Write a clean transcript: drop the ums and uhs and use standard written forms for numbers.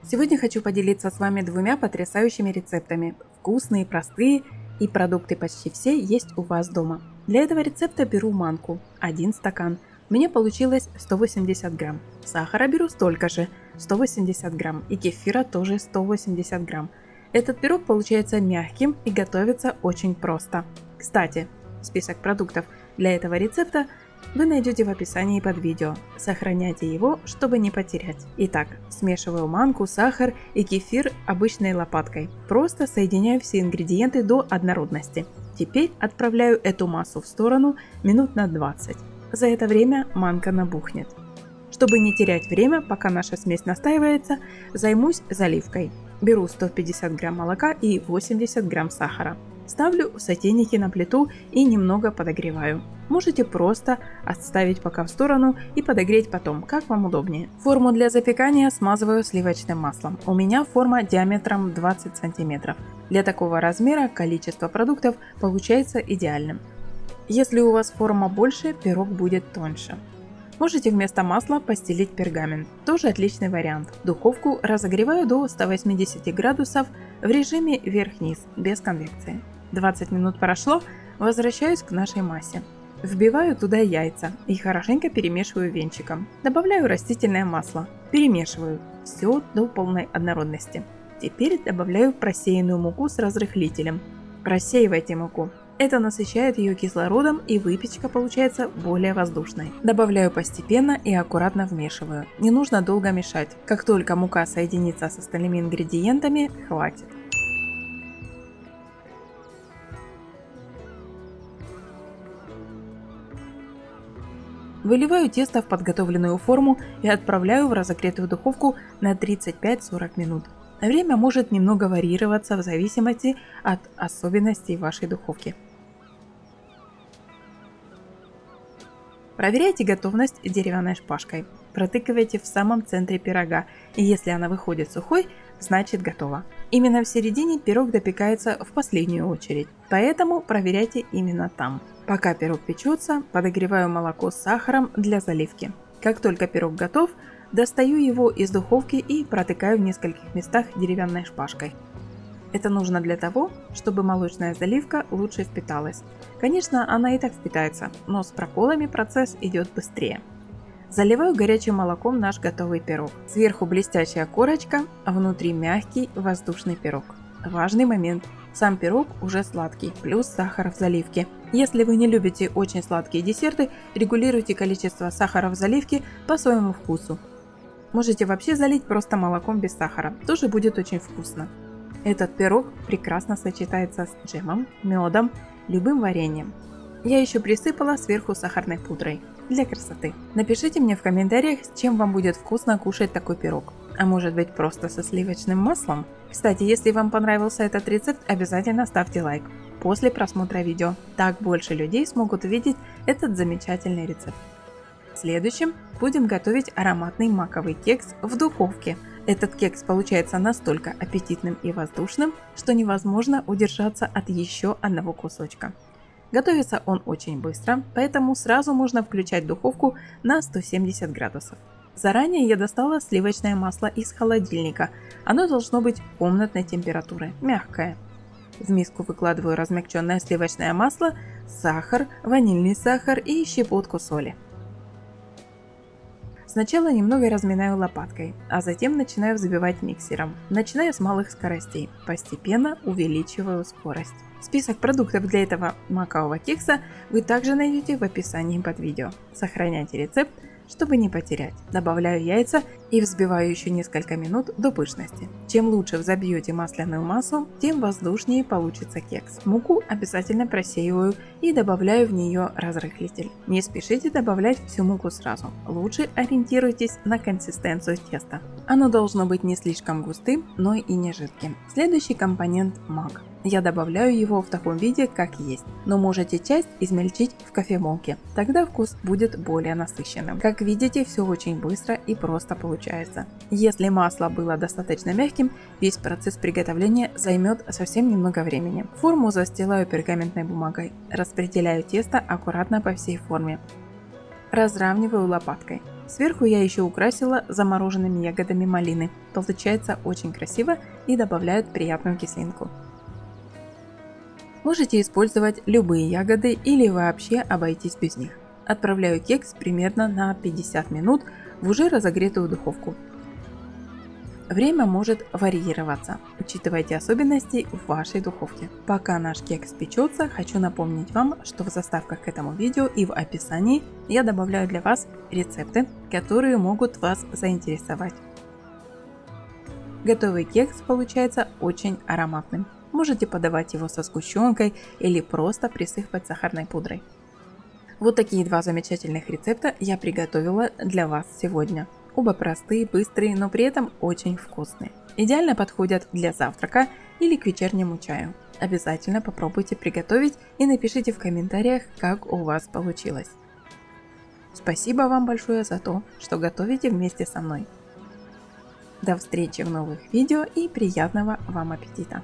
Сегодня хочу поделиться с вами двумя потрясающими рецептами. Вкусные, простые и продукты почти все есть у вас дома. Для этого рецепта беру манку, 1 стакан. У меня получилось 180 грамм. Сахара беру столько же, 180 грамм. И кефира тоже 180 грамм. Этот пирог получается мягким и готовится очень просто. Кстати, список продуктов для этого рецепта вы найдете в описании под видео. Сохраняйте его, чтобы не потерять. Итак, смешиваю манку, сахар и кефир обычной лопаткой. Просто соединяю все ингредиенты до однородности. Теперь отправляю эту массу в сторону минут на 20. За это время манка набухнет. Чтобы не терять время, пока наша смесь настаивается, займусь заливкой. Беру 150 грамм молока и 80 грамм сахара. Ставлю в сотейнике на плиту и немного подогреваю. Можете просто отставить пока в сторону и подогреть потом, как вам удобнее. Форму для запекания смазываю сливочным маслом. У меня форма диаметром 20 см. Для такого размера количество продуктов получается идеальным. Если у вас форма больше, пирог будет тоньше. Можете вместо масла постелить пергамент. Тоже отличный вариант. Духовку разогреваю до 180 градусов в режиме вверх-вниз, без конвекции. 20 минут прошло, возвращаюсь к нашей массе. Вбиваю туда яйца и хорошенько перемешиваю венчиком. Добавляю растительное масло. Перемешиваю. Все до полной однородности. Теперь добавляю просеянную муку с разрыхлителем. Просеивайте муку. Это насыщает ее кислородом, и выпечка получается более воздушной. Добавляю постепенно и аккуратно вмешиваю. Не нужно долго мешать. Как только мука соединится с остальными ингредиентами, хватит. Выливаю тесто в подготовленную форму и отправляю в разогретую духовку на 35-40 минут. Время может немного варьироваться в зависимости от особенностей вашей духовки. Проверяйте готовность деревянной шпажкой. Протыкивайте в самом центре пирога, и если она выходит сухой, значит готово. Именно в середине пирог допекается в последнюю очередь, поэтому проверяйте именно там. Пока пирог печется, подогреваю молоко с сахаром для заливки. Как только пирог готов, достаю его из духовки и протыкаю в нескольких местах деревянной шпажкой. Это нужно для того, чтобы молочная заливка лучше впиталась. Конечно, она и так впитается, но с проколами процесс идет быстрее. Заливаю горячим молоком наш готовый пирог. Сверху блестящая корочка, а внутри мягкий воздушный пирог. Важный момент. Сам пирог уже сладкий, плюс сахар в заливке. Если вы не любите очень сладкие десерты, регулируйте количество сахара в заливке по своему вкусу. Можете вообще залить просто молоком без сахара, тоже будет очень вкусно. Этот пирог прекрасно сочетается с джемом, медом, любым вареньем. Я еще присыпала сверху сахарной пудрой для красоты. Напишите мне в комментариях, с чем вам будет вкусно кушать такой пирог. А может быть просто со сливочным маслом? Кстати, если вам понравился этот рецепт, обязательно ставьте лайк после просмотра видео. Так больше людей смогут увидеть этот замечательный рецепт. Следующим будем готовить ароматный маковый кекс в духовке. Этот кекс получается настолько аппетитным и воздушным, что невозможно удержаться от еще одного кусочка. Готовится он очень быстро, поэтому сразу можно включать духовку на 170 градусов. Заранее я достала сливочное масло из холодильника. Оно должно быть комнатной температуры, мягкое. В миску выкладываю размягченное сливочное масло, сахар, ванильный сахар и щепотку соли. Сначала немного разминаю лопаткой, а затем начинаю взбивать миксером. Начинаю с малых скоростей, постепенно увеличиваю скорость. Список продуктов для этого макового кекса вы также найдете в описании под видео. Сохраняйте рецепт, чтобы не потерять. Добавляю яйца и взбиваю еще несколько минут до пышности. Чем лучше взобьете масляную массу, тем воздушнее получится кекс. Муку обязательно просеиваю и добавляю в нее разрыхлитель. Не спешите добавлять всю муку сразу. Лучше ориентируйтесь на консистенцию теста. Оно должно быть не слишком густым, но и не жидким. Следующий компонент – мак. Я добавляю его в таком виде, как есть, но можете часть измельчить в кофемолке, тогда вкус будет более насыщенным. Как видите, все очень быстро и просто получается. Если масло было достаточно мягким, весь процесс приготовления займет совсем немного времени. Форму застилаю пергаментной бумагой, распределяю тесто аккуратно по всей форме. Разравниваю лопаткой. Сверху я еще украсила замороженными ягодами малины. Получается очень красиво и добавляет приятную кислинку. Можете использовать любые ягоды или вообще обойтись без них. Отправляю кекс примерно на 50 минут в уже разогретую духовку. Время может варьироваться, учитывайте особенности в вашей духовке. Пока наш кекс печется, хочу напомнить вам, что в заставках к этому видео и в описании я добавляю для вас рецепты, которые могут вас заинтересовать. Готовый кекс получается очень ароматным. Можете подавать его со сгущенкой или просто присыпать сахарной пудрой. Вот такие два замечательных рецепта я приготовила для вас сегодня. Оба простые, быстрые, но при этом очень вкусные. Идеально подходят для завтрака или к вечернему чаю. Обязательно попробуйте приготовить и напишите в комментариях, как у вас получилось. Спасибо вам большое за то, что готовите вместе со мной. До встречи в новых видео и приятного вам аппетита!